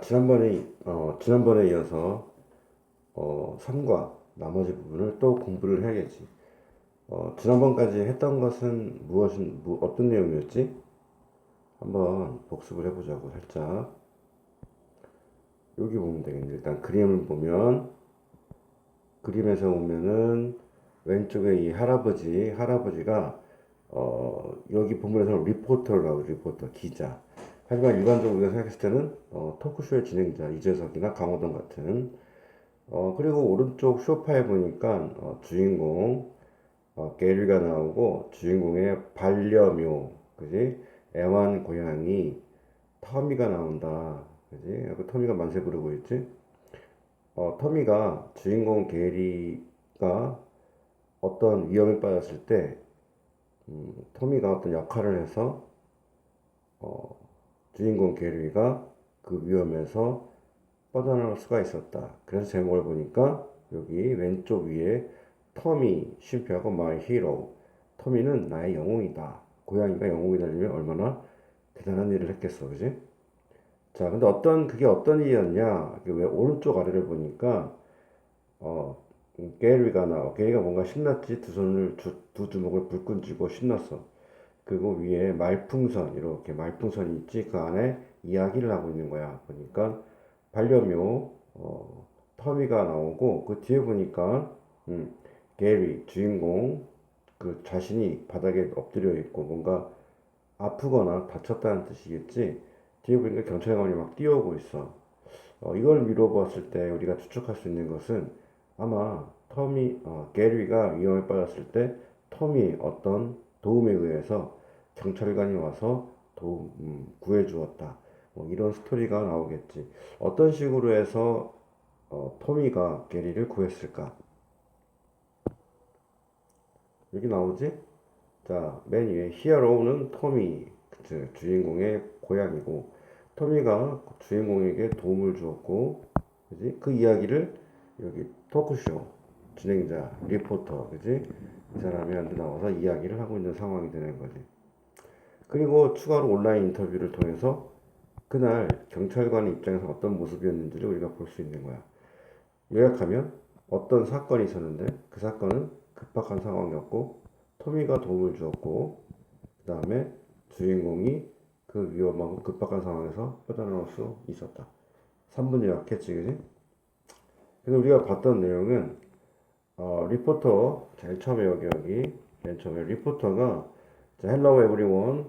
지난번에 이어서 3과 나머지 부분을 또 공부를 해야겠지. 지난번까지 했던 것은 어떤 내용이었지? 한번 복습을 해보자고 살짝. 여기 보면 되겠네. 일단 그림을 보면, 그림에서 보면은 왼쪽에 이 할아버지가 여기 본문에서는 리포터라고 리포터, 기자. 하지만 일반적으로 우리가 생각했을 때는 토크쇼의 진행자, 이재석이나 강호동 같은. 그리고 오른쪽 쇼파에 보니까 주인공 게리가 나오고 주인공의 반려묘, 그지? 애완 고양이 터미가 나온다, 그지? 그 터미가 만세 부르고 있지? 터미가 주인공 게리가 어떤 위험에 빠졌을 때 터미가 어떤 역할을 해서 주인공 게리가 그 위험에서 뻗어나올 수가 있었다. 그래서 제목을 보니까 여기 왼쪽 위에 터미 쉼표하고 My Hero. 터미는 나의 영웅이다. 고양이가 영웅이 되려면 얼마나 대단한 일을 했겠어, 그지? 자, 근데 그게 어떤 일이었냐? 왜 오른쪽 아래를 보니까 어, 게리가 뭔가 신났지. 두 주먹을 불끈 쥐고 신났어. 그리고 위에 말풍선, 이렇게 말풍선이 있지. 그 안에 이야기를 하고 있는 거야. 보니까 반려묘, 터미가 나오고, 그 뒤에 보니까, 게리, 주인공, 그 자신이 바닥에 엎드려 있고, 뭔가 아프거나 다쳤다는 뜻이겠지. 뒤에 보니까 경찰관이 막 뛰어오고 있어. 이걸 미뤄보았을 때 우리가 추측할 수 있는 것은 아마 게리가 위험에 빠졌을 때 터미의 어떤 도움에 의해서 경찰관이 와서 구해 주었다. 뭐 이런 스토리가 나오겠지. 어떤 식으로 해서 토미가 게리를 구했을까? 여기 나오지? 자, 맨 위에 히어로는 토미, 그 주인공의 고양이고, 토미가 주인공에게 도움을 주었고, 그지? 그 이야기를 여기 토크쇼 진행자, 리포터, 그지? 이 사람이 한테 나와서 이야기를 하고 있는 상황이 되는 거지. 그리고 추가로 온라인 인터뷰를 통해서 그날 경찰관의 입장에서 어떤 모습이었는지를 우리가 볼 수 있는 거야. 요약하면 어떤 사건이 있었는데 그 사건은 급박한 상황이었고 토미가 도움을 주었고 그 다음에 주인공이 그 위험하고 급박한 상황에서 빠져나올 수 있었다. 3분 요약했지, 그지? 그래서 우리가 봤던 내용은 리포터 제일 처음에 여기 맨 처음에 리포터가 Hello everyone,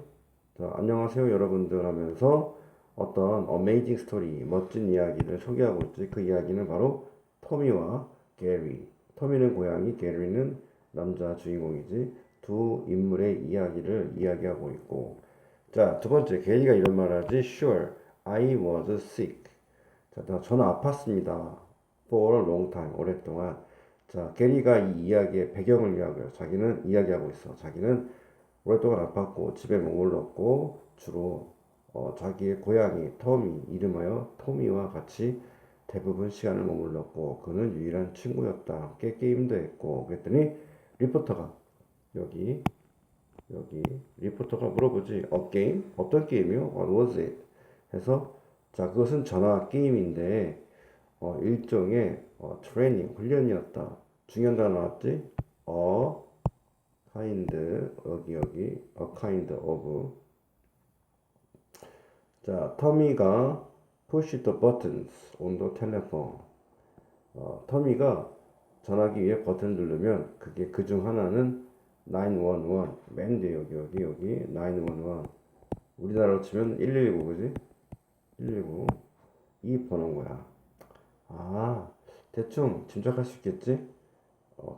안녕하세요 여러분들 하면서 어떤 어메이징 스토리, 멋진 이야기를 소개하고 있지. 그 이야기는 바로 토미와 게리. 토미는 고양이, 게리는 남자 주인공이지. 두 인물의 이야기를 이야기하고 있고. 자, 두 번째, 게리가 이런 말 하지. Sure, I was sick. 자, 저는 아팠습니다. For a long time, 오랫동안. 자, 게리가 이 이야기의 배경을 자기는 이야기하고 있어. 자기는 오랫동안 아팠고 집에 머물렀고 주로 자기의 고양이 터미, 이름하여 토미와 같이 대부분 시간을 머물렀고 그는 유일한 친구였다. 함께 게임도 했고. 그랬더니 리포터가 여기 여기 리포터가 물어보지. 게임? 어떤 게임이요? What was it? 해서 자, 그것은 전화 게임인데 일종의 트레이닝 훈련이었다. 중요한 단어 나왔지? 어 kind, 여기 a kind of. 자, 터미가 push the buttons on the telephone. 터미가 전화기 위에 버튼을 누르면 그게 그중 하나는 911. 맨 뒤에 여기 911. 우리나라로 치면 119, 그지? 119. 이 번호인 거야. 아, 대충 짐작할 수 있겠지?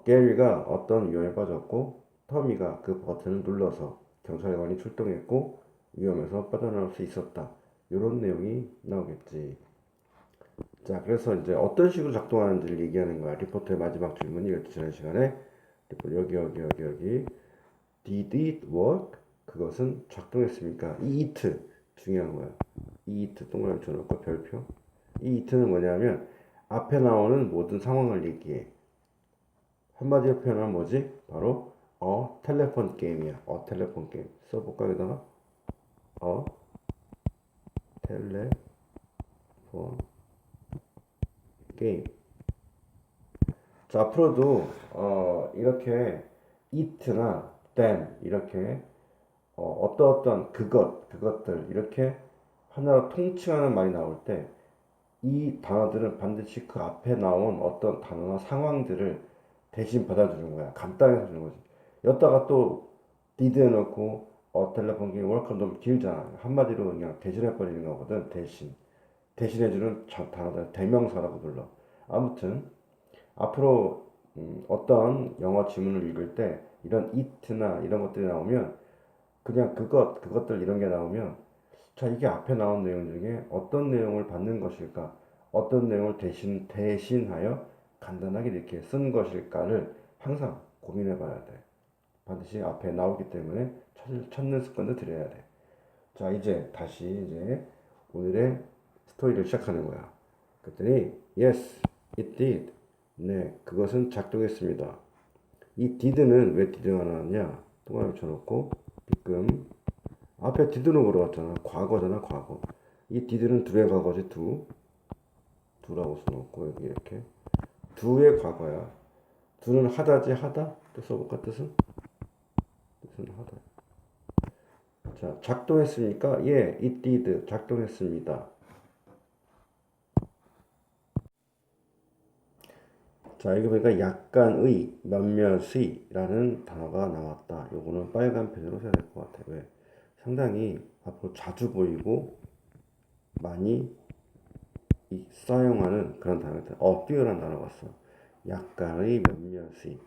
게리가 어떤 위험에 빠졌고 터미가 그 버튼을 눌러서 경찰관이 출동했고 위험에서 빠져나올 수 있었다. 이런 내용이 나오겠지. 자, 그래서 이제 어떤 식으로 작동하는지를 얘기하는 거야. 리포터의 마지막 질문이 이랬지, 지난 시간에. 여기. Did it work? 그것은 작동했습니까? 이 it 중요한 거야. 이 it 동그라미 쳐놓고 별표. 이 it는 뭐냐면 앞에 나오는 모든 상황을 얘기해. 한마디로 표현하면 뭐지? 바로 텔레폰 게임이야. 텔레폰 게임. 써볼까 여기다가? 텔레폰 for game. 자, 앞으로도 이렇게 it나 then 이렇게 어떤 그것들 이렇게 하나로 통칭하는 말이 나올 때 이 단어들은 반드시 그 앞에 나온 어떤 단어나 상황들을 대신 받아주는 거야. 간단히 해주는 거지. 여기다가 또 did 해놓고 텔레폰 게임 월컴 너무 길잖아. 한마디로 그냥 대신해버리는 거거든. 대신해주는 단어들 대명사라고 불러. 아무튼 앞으로 어떤 영어 지문을 읽을 때 이런 it나 이런 것들이 나오면 그냥 그것들 이런 게 나오면 자, 이게 앞에 나온 내용 중에 어떤 내용을 받는 것일까? 어떤 내용을 대신하여 간단하게 이렇게 쓴 것일까를 항상 고민해 봐야 돼. 반드시 앞에 나오기 때문에 찾는 습관도 들여야 돼. 자, 이제 오늘의 스토리를 시작하는 거야. 그랬더니, yes, it did. 네, 그것은 작동했습니다. 이 did는 왜 did가 나왔냐? 동그라미 쳐놓고, 빗금. 앞에 did는 물어봤잖아. 과거잖아, 과거. 이 did는 do의 과거지, do라고 써놓고, 여기 이렇게. do의 과거야. do는 하다지, 하다? 또 써볼까, 뜻은? 뜻은 하다. 자, 작동했습니까? 예, it did. 작동했습니다. 자, 여기 보니까 약간의, 몇몇의 라는 단어가 나왔다. 요거는 빨간 펜으로 써야 될 것 같아요. 왜? 상당히 앞으로 자주 보이고 많이 사용하는 그런 단어들. few라는 단어가 왔어. 약간의, 몇몇의.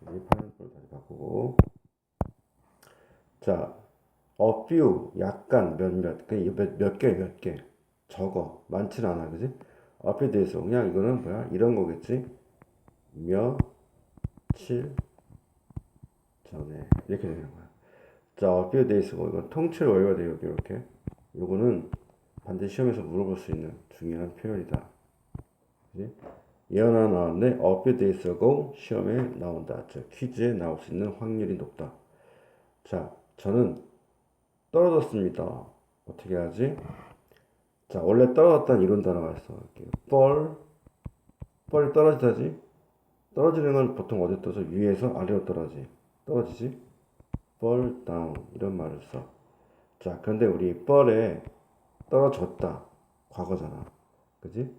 여기 파란색으로 다시 바꾸고. 자, a few, 약간, 몇몇. 몇 개. 적어. 많지는 않아, 그지? 앞에 대해서 그냥 이거는 뭐야? 이런 거겠지? 며칠 전에 이렇게 되는 거야. 자, a few days고 이건 통째로 외워야 돼요. 이렇게. 요거는 반드시 시험에서 물어볼 수 있는 중요한 표현이다. 그치? 예언 하나 나왔는데 a few days ago 시험에 나온다. 즉 퀴즈에 나올 수 있는 확률이 높다. 자, 저는 떨어졌습니다. 어떻게 하지? 자, 원래 떨어졌다는 이런 단어가 있어. 이렇게 fall이 떨어지다지? 떨어지는 건 보통 어디 떠서 위에서 아래로 떨어지지? fall down 이런 말을 써. 자, 그런데 우리 fall에 떨어졌다 과거잖아, 그지?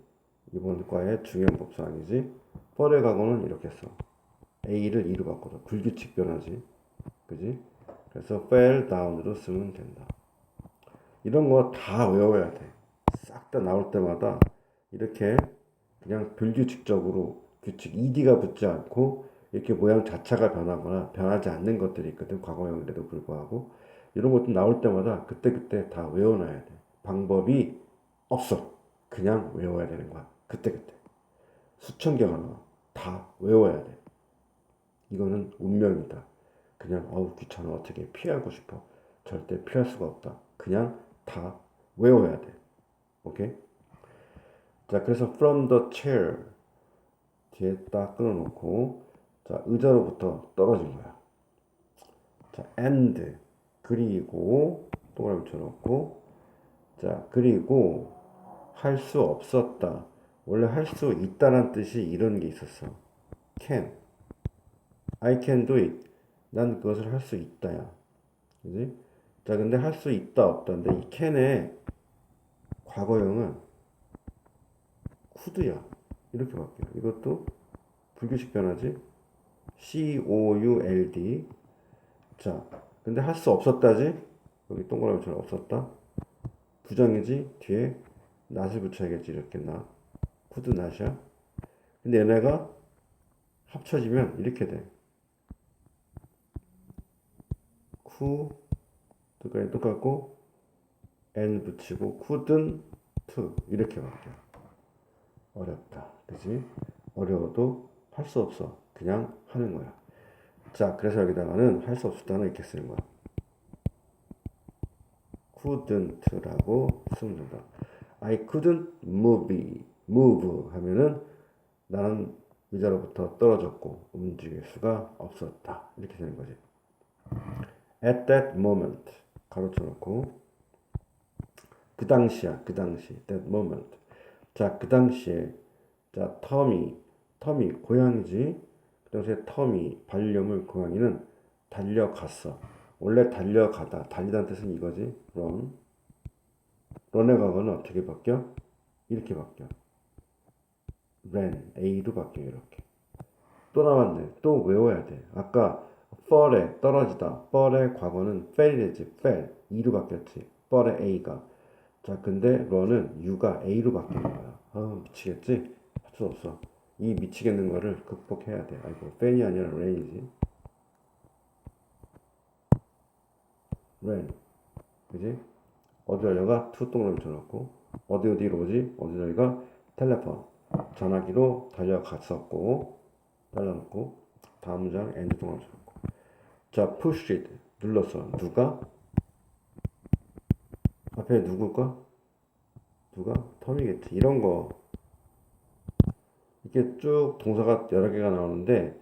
이번 과의 중요한 법사항이지. fall의 과거는 이렇게 써. A를 E로 바꿔서 불규칙 변화지, 그지? 그래서 fell down으로 쓰면 된다. 이런 거 다 외워야 돼. 싹 다 나올 때마다 이렇게 그냥 불규칙적으로 규칙 ed가 붙지 않고 이렇게 모양 자체가 변하거나 변하지 않는 것들이 있거든. 과거형인데도 불구하고 이런 것도 나올 때마다 그때그때 다 외워놔야 돼. 방법이 없어. 그냥 외워야 되는 거야. 그때그때. 수천 개가 나와. 다 외워야 돼. 이거는 운명이다. 그냥 귀찮아. 어떻게 피하고 싶어. 절대 피할 수가 없다. 그냥 다 외워야 돼. 오케이? 자, 그래서 from the chair 뒤에 딱 끊어놓고 자, 의자로부터 떨어진 거야. 자, and 그리고 동그라미 쳐놓고 자, 그리고 할 수 없었다. 원래 할 수 있다란 뜻이 이런 게 있었어. can. I can do it. 난 그것을 할 수 있다야. 그지? 자, 근데 할 수 있다 없다인데 이 can의 과거형은 could야. 이렇게 바뀌어. 이것도 불규칙 변화지. could. 자, 근데 할 수 없었다지. 여기 동그라미처럼 없었다. 부정이지. 뒤에 낫을 붙여야겠지. 이렇게 could not이야. 근데 얘네가 합쳐지면 이렇게 돼. could까지 똑같고 n 붙이고 couldn't 이렇게 바뀌어. 어렵다. 그치? 어려워도 할 수 없어. 그냥 하는 거야. 자, 그래서 여기다가는 할 수 없었다는 이렇게 쓰는 거야. couldn't라고 쓰면 된다. I couldn't move 하면은 나는 의자로부터 떨어졌고 움직일 수가 없었다. 이렇게 되는 거지. At that moment 가로쳐놓고 그 당시 that moment 자, 그 당시에 자, 터미 고양이지. 그 당시에 터미 반려물 고양이는 달려갔어. 원래 달려가다. 달리다는 뜻은 이거지. run. run의 과거는 어떻게 바뀌어? 이렇게 바뀌어. ran. A로 바뀌어 이렇게. 또 나왔네. 또 외워야 돼. 아까 fall에 떨어지다. fall의 과거는 fell이지. fell. E로 바뀌었지. fall의 A가. 자, 근데 run은 U가 A로 바뀌는 거야. 아, 미치겠지? 할 수 없어. 이 미치겠는 거를 극복해야 돼. 아이고, fell이 아니라 rain이지. rain. 그지? 어디 달려가? 투 동그라미 쳐놓고. 어디로 오지? 어디 달려가? 텔레폰. 전화기로 달려갔었고. 잘라놓고. 다음 문장 엔드 동그라미 쳐놓고. 자, pushed. 눌렀어. 누가? 앞에 누굴까? 누가? 텀이겠지. 이런 거. 이렇게 쭉 동사가 여러 개가 나오는데,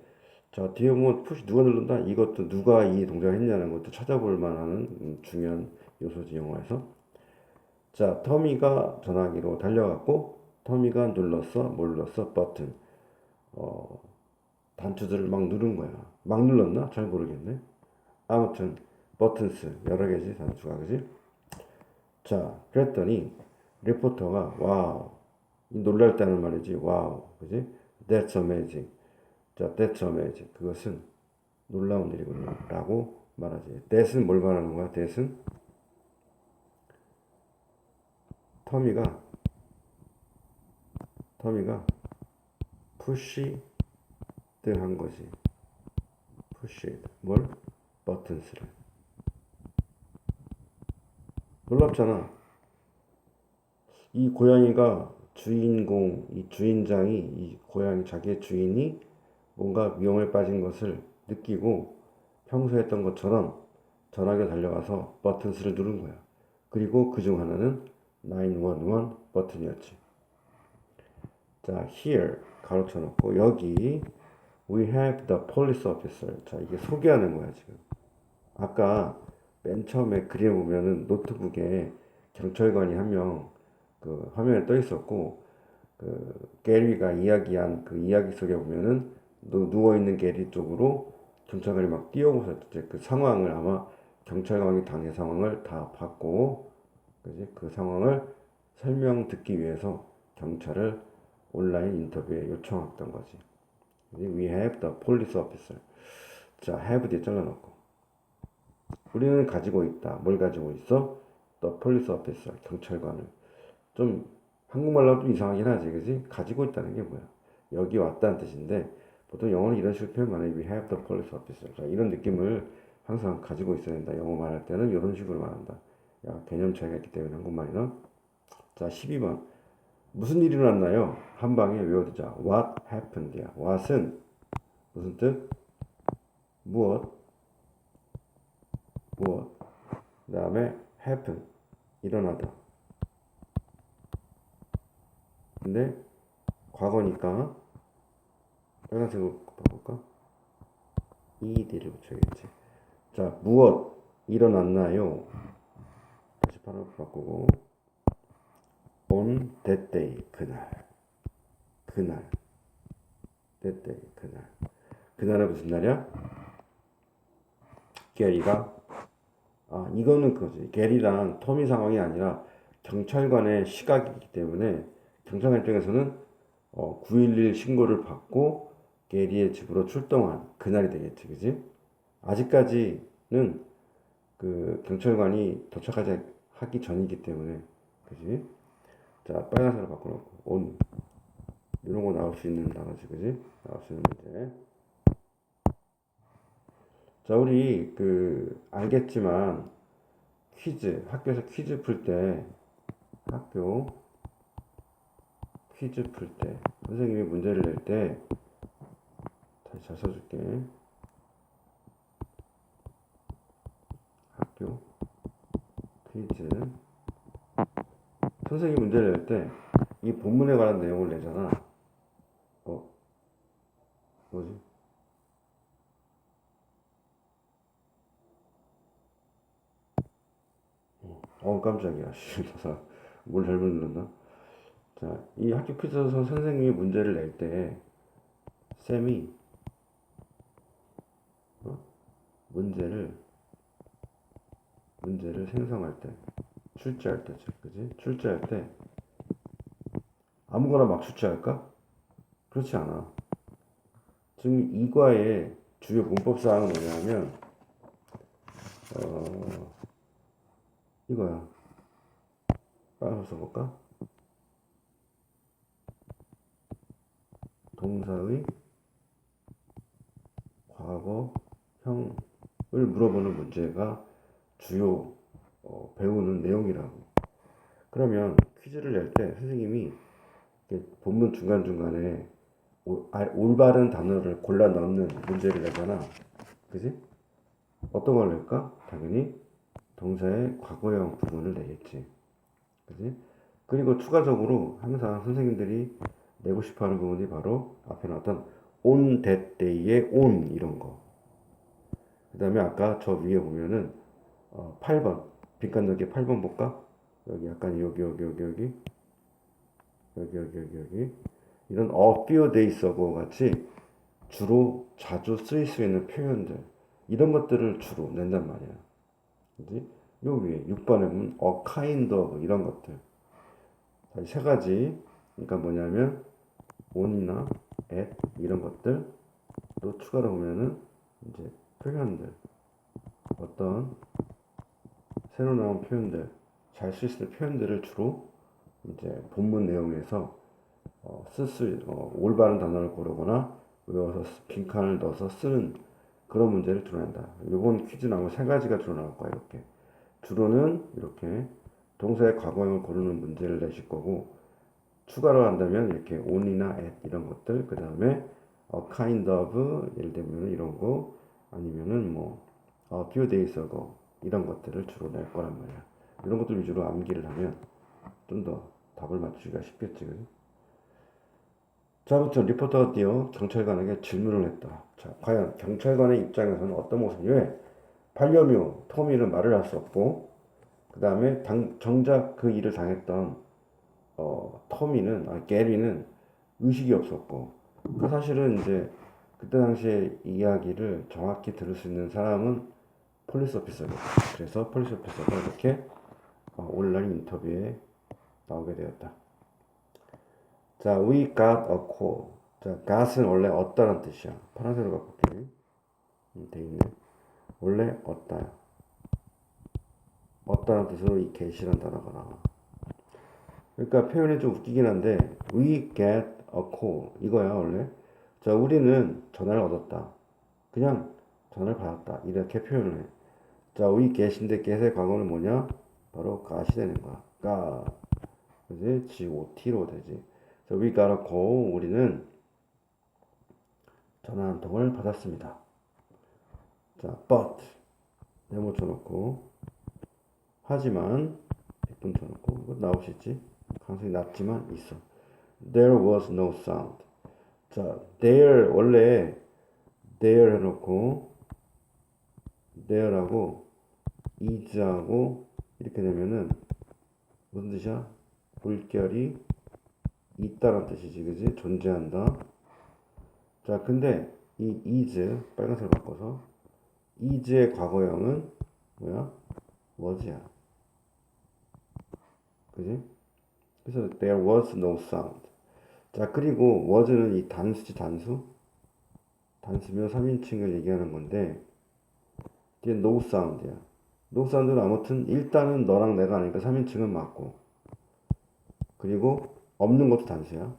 자, 뒤에 보면 푸시 누가 누른다? 이것도 누가 이 동작을 했냐는 것도 찾아볼 만한 중요한 요소지, 영어에서. 자, 터미가 전화기로 달려갔고, 터미가 눌렀어. 뭘 눌렀어? 버튼. 어, 단추들을 막 누른 거야. 막 눌렀나? 잘 모르겠네. 아무튼, 버튼스. 여러 개지, 단추가. 그지? 자, 그랬더니, 리포터가, 와우. 놀랄다는 말이지. 와우. 그지? That's amazing. 자, that's amazing. 그것은 놀라운 일이군요. 라고 말하지. that은 뭘 말하는 거야? that은 터미가 푸시 한 거지. 푸시 뭘? 버튼스를. 놀랍잖아. 이 고양이가 주인공, 이 주인장이 이 고양이 자기의 주인이 뭔가 위험에 빠진 것을 느끼고 평소에 했던 것처럼 전화기에 달려가서 버튼스를 누른 거야. 그리고 그중 하나는 911 버튼이었지. 자, here 가로쳐 놓고 여기 we have the police officer. 자, 이게 소개하는 거야, 지금. 아까 맨 처음에 그림 보면은 노트북에 경찰관이 한 명 그 화면에 떠 있었고 그 게리가 이야기한 그 이야기 속에 보면은 누워 있는 게리 쪽으로 경찰관이 막 뛰어오서 그 상황을 아마 경찰관이 당해 상황을 다 봤고 그지? 그 상황을 설명 듣기 위해서 경찰을 온라인 인터뷰에 요청했던 거지. We have the police officer. 자, have 뒤에 잘라놓고. 우리는 가지고 있다. 뭘 가지고 있어? The police officer. 경찰관을. 좀 한국말로 좀 이상하긴 하지, 그지? 가지고 있다는 게 뭐야? 여기 왔다는 뜻인데 보통 영어는 이런 식으로 표현만 해. We have the police officer. 자, 이런 느낌을 항상 가지고 있어야 된다. 영어 말할 때는 이런 식으로 말한다. 야, 개념 차이가 있기 때문에 한국말이나. 자, 12번. 무슨 일이 일어났나요? 한 방에 외워두자. What happened야. what은 무슨 뜻? 무엇? 그 다음에 happen. 일어나다. 근데 과거니까 빨간색으로 바꿀까? ed를 붙여야겠지. 자, 무엇 일어났나요? 다시 바로 바꾸고 on that day. 그날 that day. 그날은 무슨 날이야? 게리가 이거는 그거지. 게리랑 터미 상황이 아니라 경찰관의 시각이기 때문에 경찰관 입장에서는 911 신고를 받고 게리의 집으로 출동한 그날이 되겠지, 그지? 아직까지는 그 경찰관이 도착하지 하기 전이기 때문에, 그지? 자, 빨간색으로 바꿔놓고 온 이런 거 나올 수 있는 단어지, 그지? 나올 수 있는 문제. 자, 우리 알겠지만 퀴즈 학교에서 퀴즈 풀 때 선생님이 문제를 낼 때 다시 잘 써줄게. 학교 퀴즈 선생님이 문제를 낼 때 이 본문에 관한 내용을 내잖아. 뭐지? 깜짝이야. 뭘 잘못 눌렀나? 자, 이 학교 퀴즈에서 선생님이 문제를 낼 때, 쌤이, 어? 문제를, 문제를 생성할 때, 출제할 때지, 그지? 출제할 때, 아무거나 막 출제할까? 그렇지 않아. 지금 이과의 주요 문법 사항은 뭐냐면, 어, 이거야. 따라서 써볼까? 동사의 과거형을 물어보는 문제가 주요 배우는 내용이라고. 그러면 퀴즈를 낼 때 선생님이 본문 중간중간에 올바른 단어를 골라 넣는 문제를 내잖아. 그지? 어떤 걸 낼까? 당연히 동사의 과거형 부분을 내겠지. 그지? 그리고 추가적으로 항상 선생님들이 내고 싶어 하는 부분이 바로 앞에 나왔던 on that day의 on 이런 거. 그 다음에 아까 저 위에 보면은 8번 빈칸 넣기 8번 볼까? 여기 약간 여기 이런 a few days하고 같이 주로 자주 쓰일 수 있는 표현들 이런 것들을 주로 낸단 말이야. 그지? 요 위에 6번에 보면 a kind of 이런 것들 세 가지 그러니까 뭐냐면 on이나 at 이런 것들 또 추가로 보면은 이제 표현들 어떤 새로 나온 표현들 잘 쓸 수 있는 표현들을 주로 이제 본문 내용에서 올바른 단어를 고르거나 외워서 빈칸을 넣어서 쓰는 그런 문제를 드러낸다. 이번 퀴즈 나오면 세 가지가 주로 나올 거야. 이렇게 주로는 이렇게 동사의 과거형을 고르는 문제를 내실 거고 추가로 한다면 이렇게 on이나 at 이런 것들 그 다음에 a kind of 예를 들면 이런 거 아니면은 뭐 a few days ago 이런 것들을 주로 낼 거란 말이야. 이런 것들 위주로 암기를 하면 좀 더 답을 맞추기가 쉽겠지. 그지? 자, 아무튼 리포터가 뛰어 경찰관에게 질문을 했다. 자, 과연 경찰관의 입장에서는 어떤 모습이 왜 반려묘 토미는 말을 할 수 없고 그 다음에 정작 그 일을 당했던 터미는 게리는 의식이 없었고 그 사실은 이제 그때 당시에 이야기를 정확히 들을 수 있는 사람은 폴리스 오피서거든. 그래서 폴리스 오피서가 이렇게 온라인 인터뷰에 나오게 되었다. 자, we got a call. 자, got은 원래 얻다란 뜻이야. 파란색으로 바꿀게. 돼 있네. 원래 얻다. 얻다란 뜻으로 이 get이란 단어가 나와. 그러니까 표현이 좀 웃기긴 한데 we get a call 이거야 원래. 자, 우리는 전화를 얻었다. 그냥 전화를 받았다. 이렇게 표현을 해. 자, we get인데 get의 과거는 뭐냐? 바로 got이 되는 거야. got. 그지? GOT로 되지. 자, we got a call. 우리는 전화 한 통을 받았습니다. 자, but 네모 쳐놓고 하지만 100분 쳐놓고 이거 나올 수 있지? 가능성이 낮지만 있어. There was no sound. 자, there 원래 there 해놓고 there하고 is하고 이렇게 되면은 무슨 뜻이야? 물결이 있다는 뜻이지, 그지? 존재한다. 자, 근데 이 is 빨간색 바꿔서 is의 과거형은 뭐야? was야, 그지? 그래서 there was no sound. 자, 그리고 was는 이 단수지, 단수면 3인칭을 얘기하는 건데 이게 no sound야. no sound는 아무튼 일단은 너랑 내가 아니까 3인칭은 맞고 그리고 없는 것도 단수야.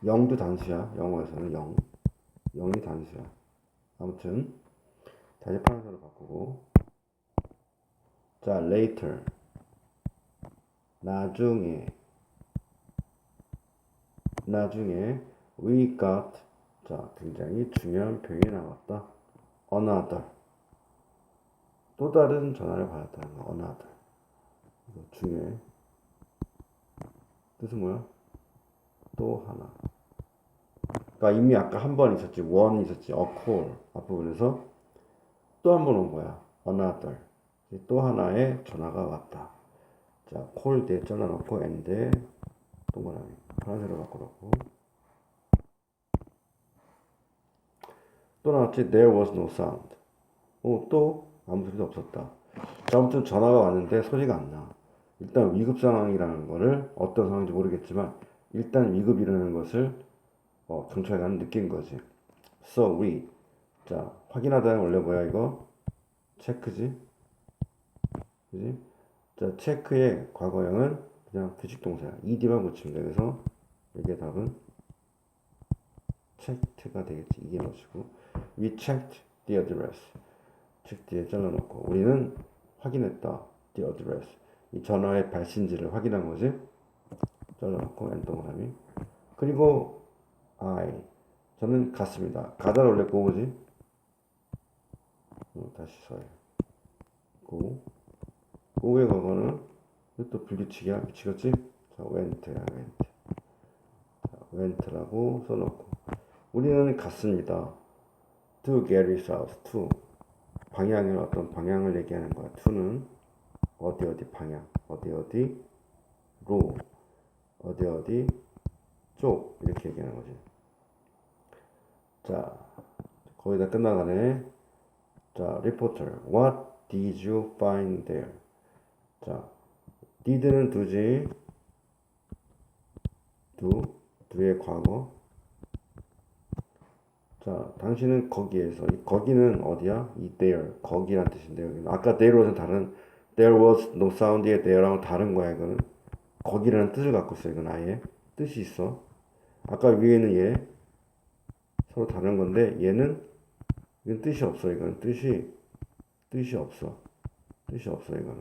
0도 단수야. 영어에서는 0. 0이 단수야. 아무튼 다시 파란색으로 바꾸고 자, later 나중에 we got 자, 굉장히 중요한 표현이 나왔다. another 또 다른 전화를 받았다는 거. another 이거 중요해. 뜻은 뭐야? 또 하나. 그러니까 이미 아까 한 번 있었지. one 있었지. a call 앞부분에서 또 한 번 온 거야. another 또 하나의 전화가 왔다. 자, call 뒤에 잘라놓고 and 파란색으로 바꾸라고. 또 나왔지. There was no sound. 또 아무 소리도 없었다. 자, 아무튼 전화가 왔는데 소리가 안 나. 일단 위급 상황이라는 거를 어떤 상황인지 모르겠지만 일단 위급이라는 것을 경찰관은 느낀 거지. So we. 자, 확인하다는 원래 뭐야 이거? 체크지? 그지? 자, 체크의 과거형은 그냥 규칙동사야. ed만 붙이면 돼. 그래서 여기에 답은 checked가 되겠지. 이게 뭐시고. We checked the address. check 뒤에 잘라놓고 우리는 확인했다. the address. 이 전화의 발신지를 확인한 거지. 잘라놓고 n 동그라미. 그리고 I. 저는 갔습니다. 가다를 원래 고우지. 다시 써요. 고. 고의 과거는 또 불규칙이야. 미치겠지? 자, went야, went. 자, went라고 써놓고 우리는 갔습니다. To Gary South. to 방향의 어떤 방향을 얘기하는 거야. to는 어디 방향, 어디로, 어디 쪽 이렇게 얘기하는 거지. 자, 거의 다 끝나가네. 자, reporter. What did you find there? 자, did는 do지. do의 과거. 자, 당신은 거기에서. 이 거기는 어디야? 이 there. 거기란 뜻인데 여기는. 아까 there was는 다른 there was no sound의 there랑은 다른 거야 이거는. 거기라는 뜻을 갖고 있어. 이건 아예 뜻이 있어. 아까 위에는 얘 서로 다른 건데 얘는 이건 뜻이 없어. 이건 뜻이 없어. 뜻이 없어 이거는.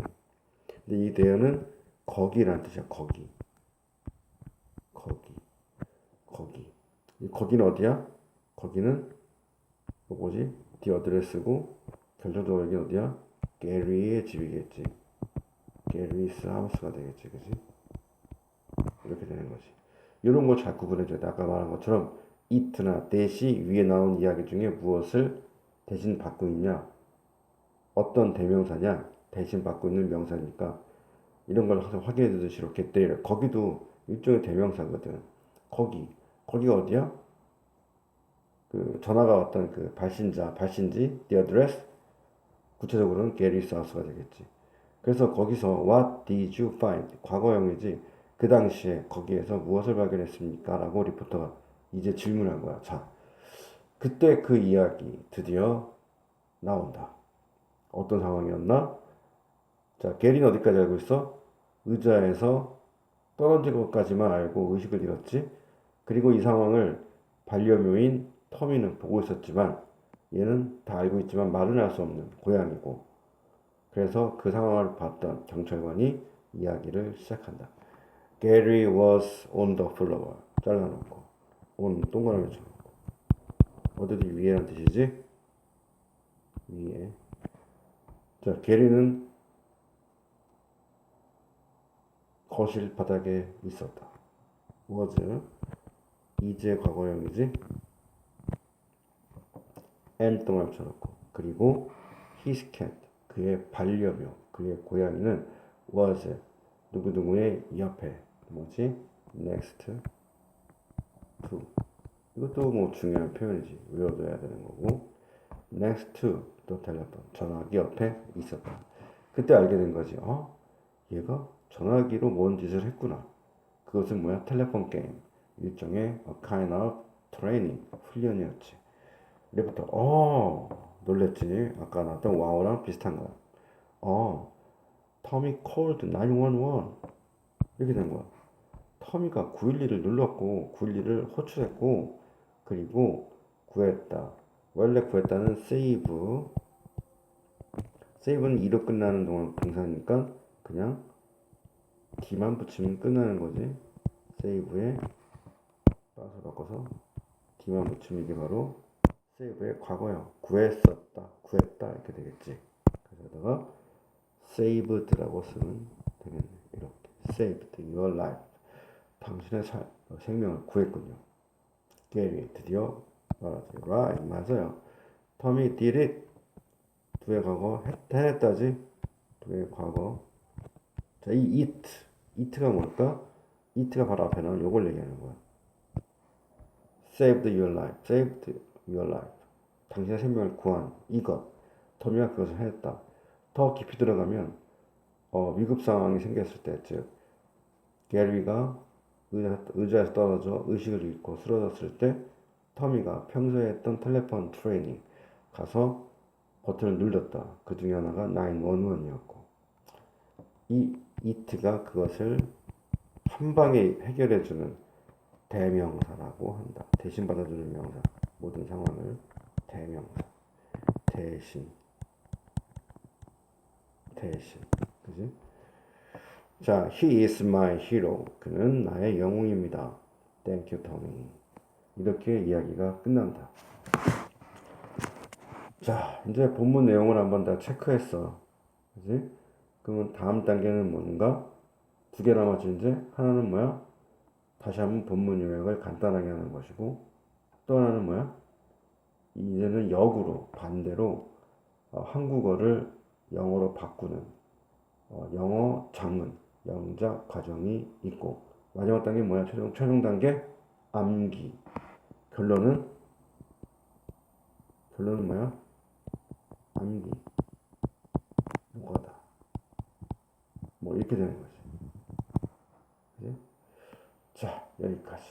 근데 이 there는 거기라는 뜻이야. 거기. 거기는 어디야? 거기는 뭐지? the address고 결정적으로 여기 어디야? 게리의 집이겠지. 게리스 하우스가 되겠지, 그지? 이렇게 되는 거지. 이런 거 잘 구분해줘야 돼. 아까 말한 것처럼 it나 that이 위에 나온 이야기 중에 무엇을 대신 받고 있냐? 어떤 대명사냐? 대신 받고 있는 명사니까 이런 걸 항상 확인해 두듯이 이렇게 there. 거기도 일종의 대명사거든. 거기가 어디야? 그 전화가 왔던 그 발신지, the address. 구체적으로는 게리스 하우스가 되겠지. 그래서 거기서 what did you find? 과거형이지. 그 당시에 거기에서 무엇을 발견했습니까? 라고 리포터가 이제 질문한 거야. 자, 그때 그 이야기 드디어 나온다. 어떤 상황이었나? 자, 게리는 어디까지 알고 있어? 의자에서 떨어진 것까지만 알고 의식을 잃었지. 그리고 이 상황을 반려묘인 터미는 보고 있었지만 얘는 다 알고 있지만 말은 할 수 없는 고양이고 그래서 그 상황을 봤던 경찰관이 이야기를 시작한다. Gary was on the floor. 잘라놓고 on 동그라미 쳐놓고 어디도 위에란 뜻이지? 위에. 자, 게리는 거실 바닥에 있었다. was 이제 과거형이지? and 동그라미 쳐놓고 그리고 his cat 그의 반려묘 그의 고양이는 was 누구누구의 옆에 뭐지? next to 이것도 뭐 중요한 표현이지. 외워둬야 되는 거고 next to 또 텔레폰 전화기 옆에 있었다. 그때 알게 된 거지. 얘가 전화기로 뭔 짓을 했구나. 그것은 뭐야? 텔레폰 게임. 일종의 a kind of training 훈련이었지. 이래부터 놀랬지. 아까 나왔던 와우랑 비슷한 거야. 터미 called 911 이렇게 된 거야. 터미가 911을 눌렀고 911을 호출했고 그리고 구했다. 원래 구했다는 save는 2로 끝나는 동사니까 그냥 D만 붙이면 끝나는 거지. save에 따서 바꿔서 D만 붙이면 이게 바로 save의 과거형. 구했다 이렇게 되겠지. 그래서 여기다가 saved라고 쓰면 되겠네. 이렇게 saved your life. 당신의 생명을 구했군요. 게리 드디어 말하지. right 맞아요. 터미 did it. 두의 과거 해냈다지. 두의 과거. 자, 이 it가 뭘까? it가 바로 앞에 나온 요걸 얘기하는 거야. saved your life, saved your life. 당신의 생명을 구한 이것. 토미가 그것을 했다. 더 깊이 들어가면 위급 상황이 생겼을 때, 즉 게리가 의자에서 떨어져 의식을 잃고 쓰러졌을 때 터미가 평소에 했던 텔레폰 트레이닝 가서 버튼을 눌렀다. 그 중에 하나가 911이었고 이 it가 그것을 한 방에 해결해주는 대명사라고 한다. 대신 받아주는 명사. 모든 상황을 대명사. 대신. 그지? 자, he is my hero. 그는 나의 영웅입니다. Thank you, Tommy. 이렇게 이야기가 끝난다. 자, 이제 본문 내용을 한번 다 체크했어. 그지? 그러면 다음 단계는 뭔가? 두 개 남았지, 이제? 하나는 뭐야? 다시 한번 본문 요약을 간단하게 하는 것이고, 또 하나는 뭐야? 이제는 역으로, 반대로, 한국어를 영어로 바꾸는, 영어 장문, 영작 과정이 있고, 마지막 단계 뭐야? 최종 단계? 암기. 결론은 뭐야? 암기. 노가다. 뭐, 이렇게 되는 거지. 그지? 자, 여기까지.